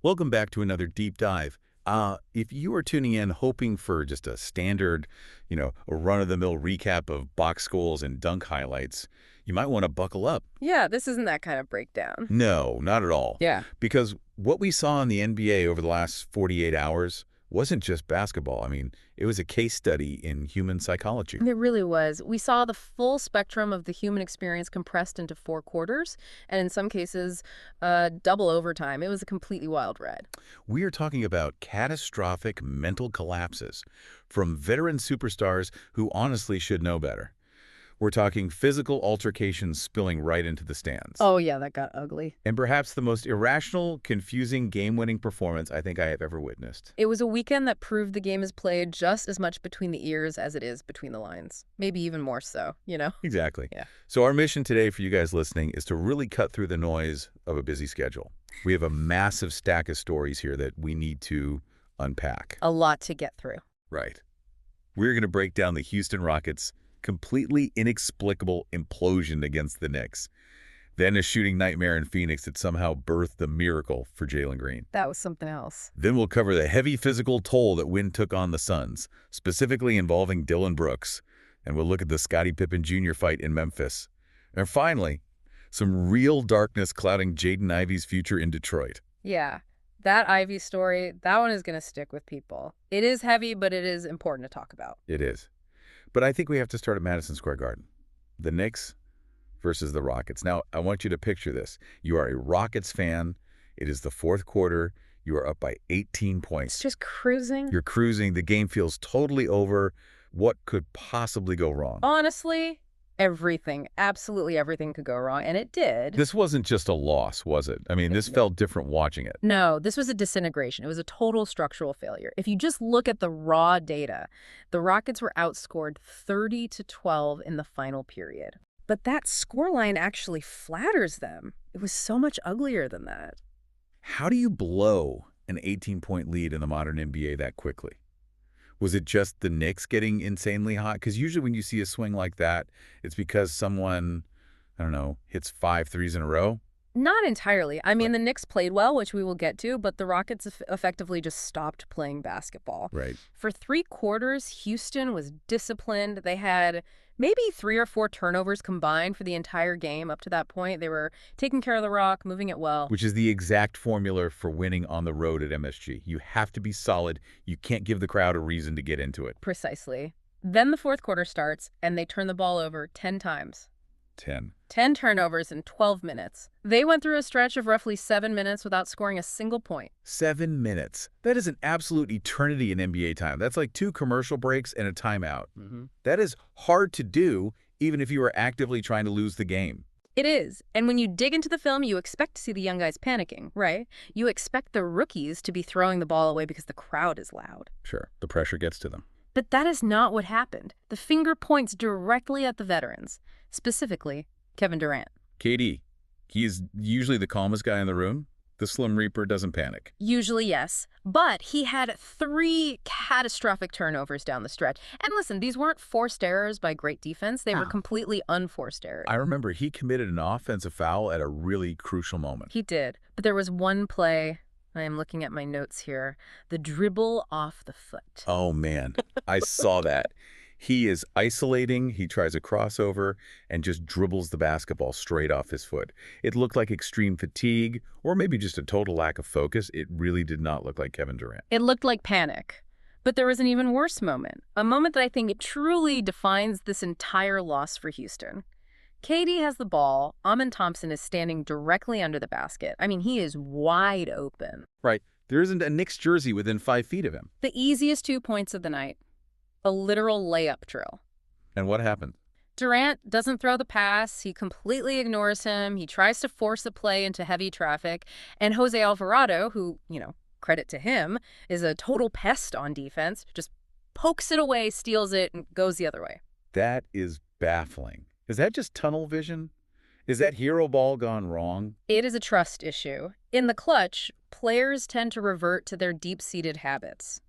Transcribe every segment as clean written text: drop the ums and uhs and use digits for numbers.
Welcome back to another deep dive. If you are tuning in hoping for just a standard, a run-of-the-mill recap of box scores and dunk highlights, you might want to buckle up. Yeah, this isn't that kind of breakdown. No, not at all. Yeah. Because what we saw in the NBA over the last 48 hours wasn't just basketball. I mean, it was a case study in human psychology. It really was. We saw the full spectrum of the human experience compressed into 4 quarters, and in some cases, double overtime. It was a completely wild ride. We are talking about catastrophic mental collapses from veteran superstars who honestly should know better. We're talking physical altercations spilling right into the stands. Oh, yeah, that got ugly. And perhaps the most irrational, confusing, game-winning performance I think I have ever witnessed. It was a weekend that proved the game is played just as much between the ears as it is between the lines. Maybe even more so, Exactly. Yeah. So our mission today for you guys listening is to really cut through the noise of a busy schedule. We have a massive stack of stories here that we need to unpack. A lot to get through. Right. We're going to break down the Houston Rockets' completely inexplicable implosion against the Knicks. Then a shooting nightmare in Phoenix that somehow birthed a miracle for Jalen Green. That was something else. Then we'll cover the heavy physical toll that Wynn took on the Suns, specifically involving Dillon Brooks. And we'll look at the Scottie Pippen Jr. fight in Memphis. And finally, some real darkness clouding Jaden Ivey's future in Detroit. Yeah. That Ivy story, that one is going to stick with people. It is heavy, but it is important to talk about. It is. But I think we have to start at Madison Square Garden. The Knicks versus the Rockets. Now, I want you to picture this. You are a Rockets fan. It is the fourth quarter. You are up by 18 points. It's just cruising. You're cruising. The game feels totally over. What could possibly go wrong? Honestly, everything, absolutely everything could go wrong, and it did. This wasn't just a loss, was it? I mean, this felt different watching it. No, this was a disintegration. It was a total structural failure. If you just look at the raw data, the Rockets were outscored 30-12 in the final period. But that scoreline actually flatters them. It was so much uglier than that. How do you blow an 18-point lead in the modern NBA that quickly? Was it just the Knicks getting insanely hot? Because usually when you see a swing like that, it's because someone, I don't know, hits 5 threes in a row. Not entirely. I mean, the Knicks played well, which we will get to, but the Rockets effectively just stopped playing basketball. Right. For 3 quarters, Houston was disciplined. They had maybe 3 or 4 turnovers combined for the entire game up to that point. They were taking care of the rock, moving it well. Which is the exact formula for winning on the road at MSG. You have to be solid. You can't give the crowd a reason to get into it. Precisely. Then the fourth quarter starts, and they turn the ball over 10 times. 10 turnovers in 12 minutes. They went through a stretch of roughly 7 minutes without scoring a single point. 7 minutes. That is an absolute eternity in NBA time. That's like 2 commercial breaks and a timeout. That is hard to do, even if you are actively trying to lose the game. It is. And when you dig into the film, you expect to see the young guys panicking, right? You expect the rookies to be throwing the ball away because the crowd is loud. Sure, the pressure gets to them. But that is not what happened. The finger points directly at the veterans, specifically Kevin Durant. KD, he is usually the calmest guy in the room. The Slim Reaper doesn't panic. Usually, yes. But he had 3 catastrophic turnovers down the stretch. And listen, these weren't forced errors by great defense. They were completely unforced errors. I remember he committed an offensive foul at a really crucial moment. He did. But there was one play. I am looking at my notes here. The dribble off the foot. Oh, man. I saw that. He is isolating, he tries a crossover, and just dribbles the basketball straight off his foot. It looked like extreme fatigue, or maybe just a total lack of focus. It really did not look like Kevin Durant. It looked like panic. But there was an even worse moment. A moment that I think it truly defines this entire loss for Houston. KD has the ball. Amen Thompson is standing directly under the basket. I mean, he is wide open. Right. There isn't a Knicks jersey within 5 feet of him. The easiest 2 points of the night. A literal layup drill. And what happened? Durant doesn't throw the pass. He completely ignores him. He tries to force a play into heavy traffic. And José Alvarado, who, credit to him, is a total pest on defense, just pokes it away, steals it, and goes the other way. That is baffling. Is that just tunnel vision? Is that hero ball gone wrong? It is a trust issue. In the clutch, players tend to revert to their deep-seated habits.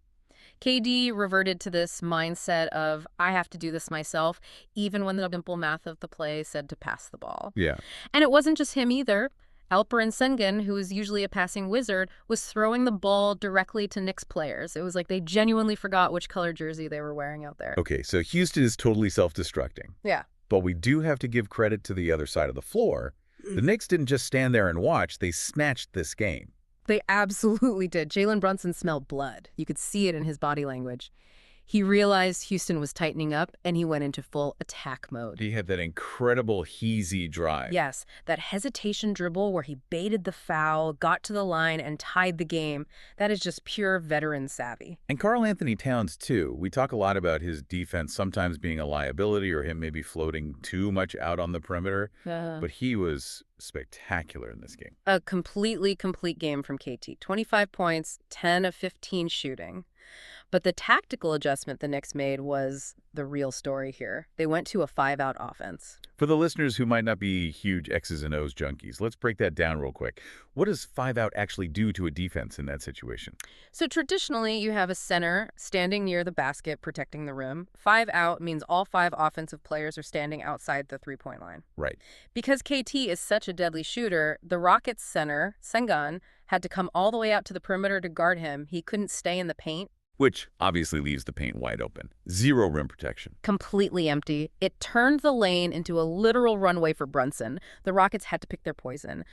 KD reverted to this mindset of, I have to do this myself, even when the simple math of the play said to pass the ball. Yeah. And it wasn't just him either. Alperen Sengun, who is usually a passing wizard, was throwing the ball directly to Knicks players. It was like they genuinely forgot which color jersey they were wearing out there. Okay, so Houston is totally self-destructing. Yeah. But we do have to give credit to the other side of the floor. The Knicks didn't just stand there and watch. They snatched this game. They absolutely did. Jalen Brunson smelled blood. You could see it in his body language. He realized Houston was tightening up, and he went into full attack mode. He had that incredible heezy drive. Yes, that hesitation dribble where he baited the foul, got to the line, and tied the game. That is just pure veteran savvy. And Karl-Anthony Towns, too. We talk a lot about his defense sometimes being a liability or him maybe floating too much out on the perimeter. But he was spectacular in this game. A complete game from KT. 25 points, 10 of 15 shooting. But the tactical adjustment the Knicks made was the real story here. They went to a 5-out offense. For the listeners who might not be huge X's and O's junkies, let's break that down real quick. What does 5-out actually do to a defense in that situation? So traditionally, you have a center standing near the basket protecting the rim. 5-out means all 5 offensive players are standing outside the three-point line. Right. Because KT is such a deadly shooter, the Rockets' center, Sengun, had to come all the way out to the perimeter to guard him. He couldn't stay in the paint. Which obviously leaves the paint wide open. Zero rim protection. Completely empty. It turned the lane into a literal runway for Brunson. The Rockets had to pick their poison.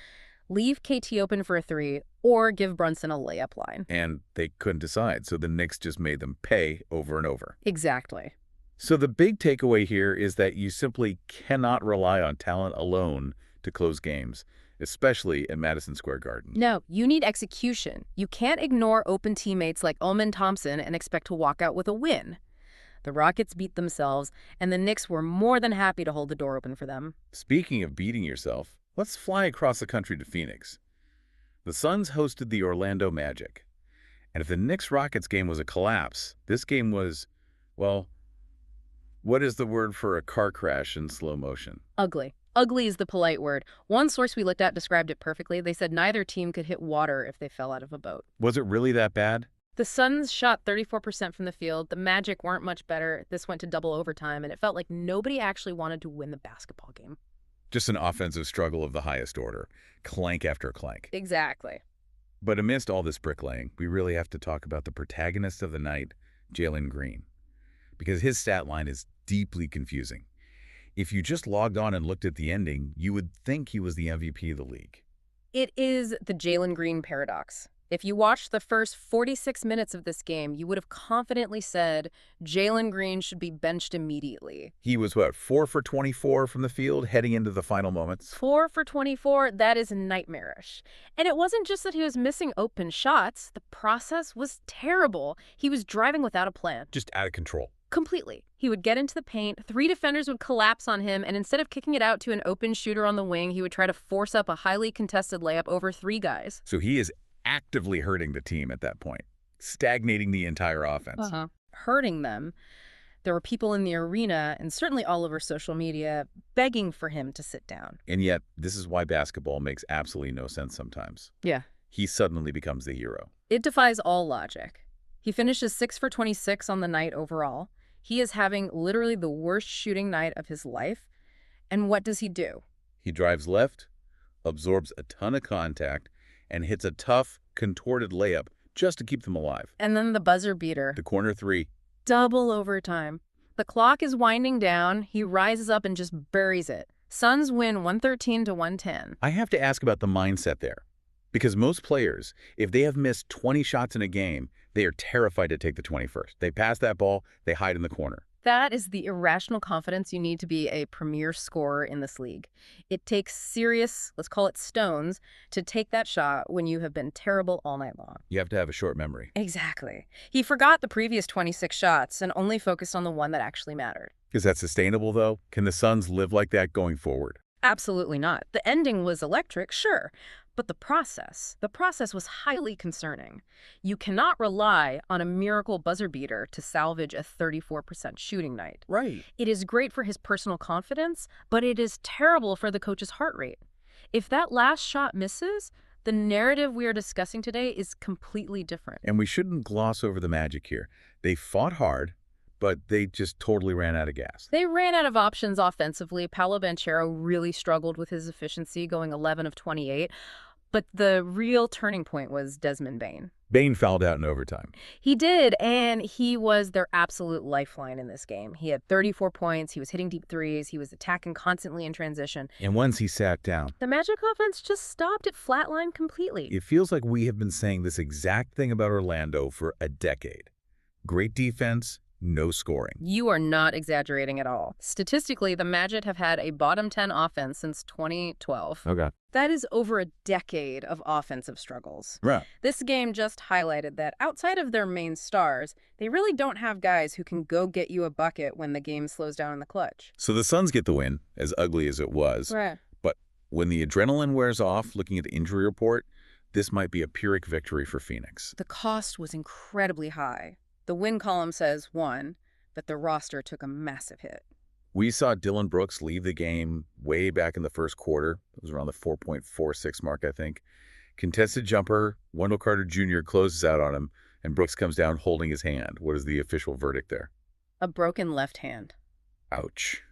Leave KT open for a 3 or give Brunson a layup line. And they couldn't decide, so the Knicks just made them pay over and over. Exactly. So the big takeaway here is that you simply cannot rely on talent alone to close games, especially at Madison Square Garden. No, you need execution. You can't ignore open teammates like Ullman Thompson and expect to walk out with a win. The Rockets beat themselves, and the Knicks were more than happy to hold the door open for them. Speaking of beating yourself, let's fly across the country to Phoenix. The Suns hosted the Orlando Magic. And if the Knicks-Rockets game was a collapse, this game was, well, what is the word for a car crash in slow motion? Ugly. Ugly is the polite word. One source we looked at described it perfectly. They said neither team could hit water if they fell out of a boat. Was it really that bad? The Suns shot 34% from the field. The Magic weren't much better. This went to double overtime, and it felt like nobody actually wanted to win the basketball game. Just an offensive struggle of the highest order, clank after clank. Exactly. But amidst all this bricklaying, we really have to talk about the protagonist of the night, Jalen Green, because his stat line is deeply confusing. If you just logged on and looked at the ending, you would think he was the MVP of the league. It is the Jalen Green paradox. If you watched the first 46 minutes of this game, you would have confidently said Jalen Green should be benched immediately. He was, what, 4 for 24 from the field heading into the final moments? 4 for 24, that is nightmarish. And it wasn't just that he was missing open shots. The process was terrible. He was driving without a plan. Just out of control. Completely. He would get into the paint, 3 defenders would collapse on him, and instead of kicking it out to an open shooter on the wing, he would try to force up a highly contested layup over 3 guys. So he is actively hurting the team at that point, stagnating the entire offense. Hurting them. There were people in the arena, and certainly all over social media, begging for him to sit down. And yet, this is why basketball makes absolutely no sense sometimes. Yeah. He suddenly becomes the hero. It defies all logic. He finishes 6 for 26 on the night overall. He is having literally the worst shooting night of his life. And what does he do? He drives left, absorbs a ton of contact, and hits a tough, contorted layup just to keep them alive. And then the buzzer beater. The corner 3. Double overtime. The clock is winding down. He rises up and just buries it. Suns win 113-110. I have to ask about the mindset there. Because most players, if they have missed 20 shots in a game, they are terrified to take the 21st. They pass that ball, they hide in the corner. That is the irrational confidence you need to be a premier scorer in this league. It takes serious, let's call it stones, to take that shot when you have been terrible all night long. You have to have a short memory. Exactly. He forgot the previous 26 shots and only focused on the one that actually mattered. Is that sustainable, though? Can the Suns live like that going forward? Absolutely not. The ending was electric, sure. But the process was highly concerning. You cannot rely on a miracle buzzer beater to salvage a 34% shooting night. Right. It is great for his personal confidence, but it is terrible for the coach's heart rate. If that last shot misses, the narrative we are discussing today is completely different. And we shouldn't gloss over the Magic here. They fought hard, but they just totally ran out of gas. They ran out of options offensively. Paolo Banchero really struggled with his efficiency, going 11 of 28. But the real turning point was Desmond Bane. Bane fouled out in overtime. He did, and he was their absolute lifeline in this game. He had 34 points, he was hitting deep threes, he was attacking constantly in transition. And once he sat down, The Magic offense just stopped at flatline completely. it feels like we have been saying this exact thing about Orlando for a decade. Great defense, no scoring. You are not exaggerating at all. Statistically, the Magic have had a bottom 10 offense since 2012. Okay. That is over a decade of offensive struggles. Right. This game just highlighted that outside of their main stars, they really don't have guys who can go get you a bucket when the game slows down in the clutch. So the Suns get the win, as ugly as it was. Right. But when the adrenaline wears off, looking at the injury report, this might be a Pyrrhic victory for Phoenix. The cost was incredibly high. The win column says 1, but the roster took a massive hit. We saw Dillon Brooks leave the game way back in the first quarter. It was around the 4.46 mark, I think. Contested jumper, Wendell Carter Jr. closes out on him, and Brooks comes down holding his hand. What is the official verdict there? A broken left hand. Ouch.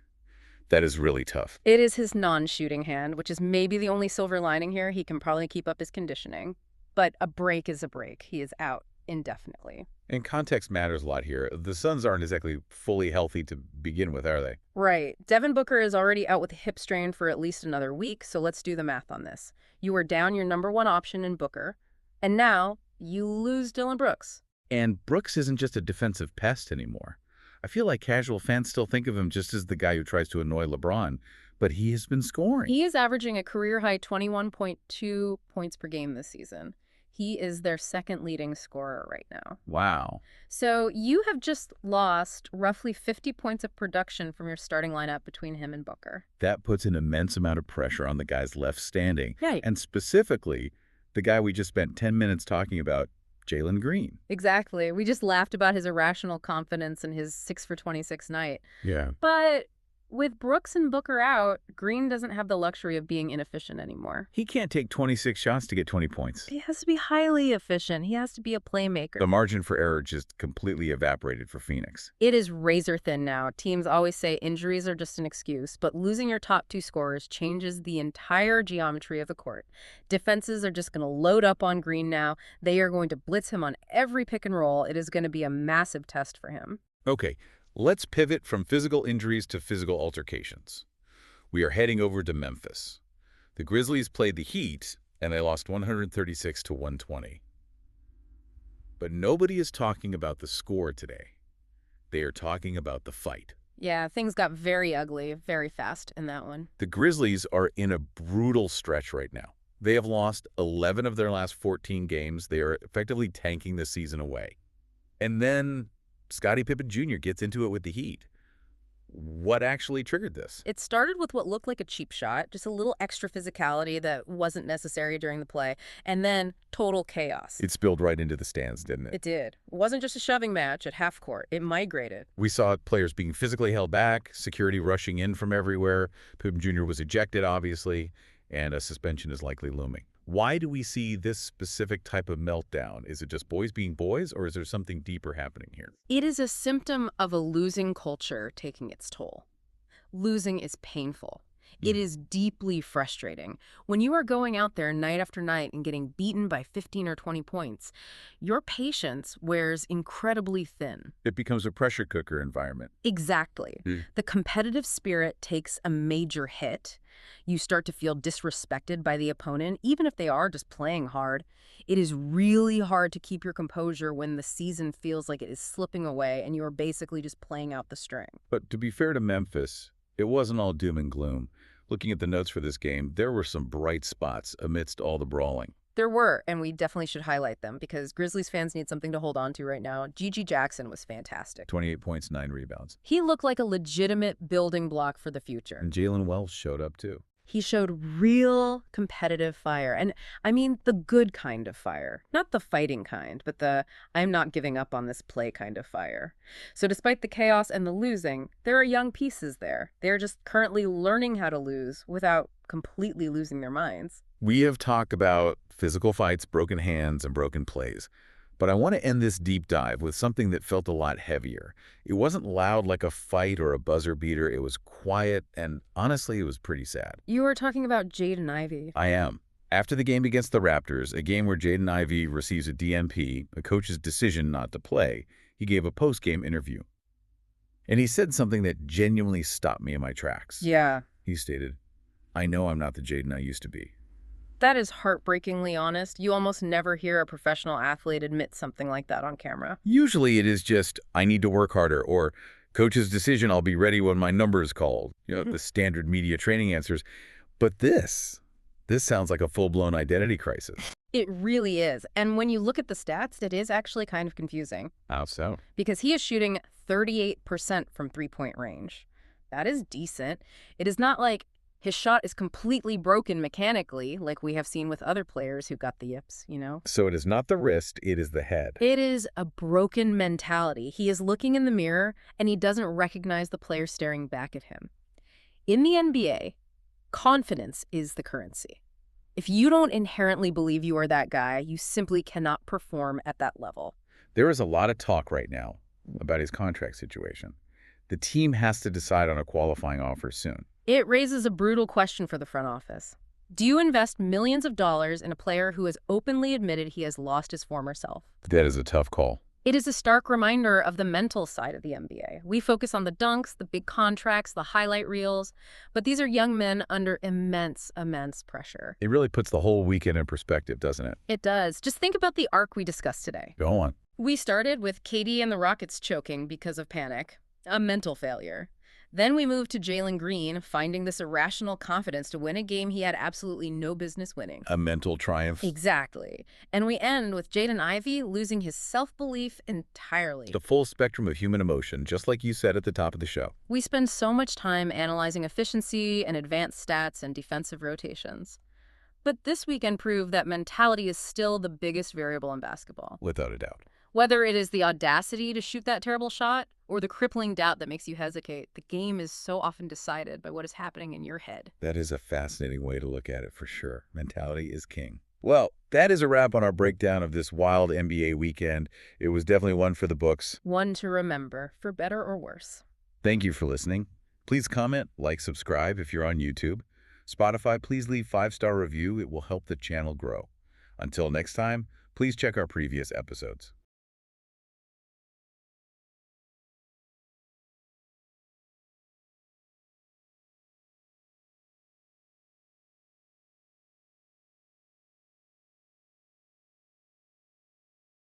That is really tough. It is his non-shooting hand, which is maybe the only silver lining here. He can probably keep up his conditioning. But a break is a break. He is out indefinitely. And context matters a lot here. The Suns aren't exactly fully healthy to begin with, are they? Right. Devin Booker is already out with a hip strain for at least another week, so let's do the math on this. You are down your number one option in Booker, and now you lose Dillon Brooks. And Brooks isn't just a defensive pest anymore. I feel like casual fans still think of him just as the guy who tries to annoy LeBron, but he has been scoring. He is averaging a career-high 21.2 points per game this season. He is their second leading scorer right now. Wow. So you have just lost roughly 50 points of production from your starting lineup between him and Booker. That puts an immense amount of pressure on the guys left standing. Right. And specifically, the guy we just spent 10 minutes talking about, Jalen Green. Exactly. We just laughed about his irrational confidence in his 6 for 26 night. Yeah. But with Brooks and Booker out, Green doesn't have the luxury of being inefficient anymore. He can't take 26 shots to get 20 points. He has to be highly efficient. He has to be a playmaker. The margin for error just completely evaporated for Phoenix. It is razor thin now. Teams always say injuries are just an excuse, but losing your top two scorers changes the entire geometry of the court. Defenses are just going to load up on Green now. They are going to blitz him on every pick and roll. It is going to be a massive test for him. Okay, let's pivot from physical injuries to physical altercations. We are heading over to Memphis. The Grizzlies played the Heat, and they lost 136 to 120. But nobody is talking about the score today. They are talking about the fight. Yeah, things got very ugly very fast in that one. The Grizzlies are in a brutal stretch right now. They have lost 11 of their last 14 games. They are effectively tanking the season away. And then Scottie Pippen Jr. gets into it with the Heat. What actually triggered this? It started with what looked like a cheap shot, just a little extra physicality that wasn't necessary during the play, and then total chaos. It spilled right into the stands, didn't it? It did. It wasn't just a shoving match at half court. It migrated. We saw players being physically held back, security rushing in from everywhere. Pippen Jr. was ejected, obviously, and a suspension is likely looming. Why do we see this specific type of meltdown? Is it just boys being boys, or is there something deeper happening here? It is a symptom of a losing culture taking its toll. Losing is painful. It is deeply frustrating. When you are going out there night after night and getting beaten by 15 or 20 points, your patience wears incredibly thin. It becomes a pressure cooker environment. Exactly. The competitive spirit takes a major hit. You start to feel disrespected by the opponent, even if they are just playing hard. It is really hard to keep your composure when the season feels like it is slipping away and you are basically just playing out the string. But to be fair to Memphis, it wasn't all doom and gloom. Looking at the notes for this game, there were some bright spots amidst all the brawling. There were, and we definitely should highlight them because Grizzlies fans need something to hold on to right now. Gigi Jackson was fantastic. 28 points, 9 rebounds. He looked like a legitimate building block for the future. And Jalen Wells showed up too. He showed real competitive fire. And I mean the good kind of fire. Not the fighting kind, but the I'm not giving up on this play kind of fire. So despite the chaos and the losing, there are young pieces there. They're just currently learning how to lose without completely losing their minds. We have talked about physical fights, broken hands, and broken plays. But I want to end this deep dive with something that felt a lot heavier. It wasn't loud like a fight or a buzzer beater. It was quiet, and honestly, it was pretty sad. You were talking about Jaden Ivey. I am. After the game against the Raptors, a game where Jaden Ivey receives a DNP, a coach's decision not to play, he gave a post-game interview. And he said something that genuinely stopped me in my tracks. Yeah. He stated, "I know I'm not the Jaden I used to be." That is heartbreakingly honest. You almost never hear a professional athlete admit something like that on camera. Usually it is just, "I need to work harder," or "Coach's decision, I'll be ready when my number is called." The standard media training answers. But this sounds like a full-blown identity crisis. It really is. And when you look at the stats, it is actually kind of confusing. How so? Because he is shooting 38% from three-point range. That is decent. It is not like his shot is completely broken mechanically, like we have seen with other players who got the yips, So it is not the wrist, it is the head. It is a broken mentality. He is looking in the mirror, and he doesn't recognize the player staring back at him. In the NBA, confidence is the currency. If you don't inherently believe you are that guy, you simply cannot perform at that level. There is a lot of talk right now about his contract situation. The team has to decide on a qualifying offer soon. It raises a brutal question for the front office. Do you invest millions of dollars in a player who has openly admitted he has lost his former self? That is a tough call. It is a stark reminder of the mental side of the NBA. We focus on the dunks, the big contracts, the highlight reels, but these are young men under immense pressure. It really puts the whole weekend in perspective, doesn't it? It does. Just think about the arc we discussed today. Go on. We started with KD and the Rockets choking because of panic, a mental failure. Then we moved to Jalen Green finding this irrational confidence to win a game he had absolutely no business winning. A mental triumph. Exactly. And we end with Jaden Ivey losing his self-belief entirely. The full spectrum of human emotion, just like you said at the top of the show. We spend so much time analyzing efficiency and advanced stats and defensive rotations. But this weekend proved that mentality is still the biggest variable in basketball. Without a doubt. Whether it is the audacity to shoot that terrible shot or the crippling doubt that makes you hesitate, the game is so often decided by what is happening in your head. That is a fascinating way to look at it for sure. Mentality is king. Well, that is a wrap on our breakdown of this wild NBA weekend. It was definitely one for the books. One to remember, for better or worse. Thank you for listening. Please comment, like, subscribe if you're on YouTube. Spotify, please leave 5-star review. It will help the channel grow. Until next time, please check our previous episodes.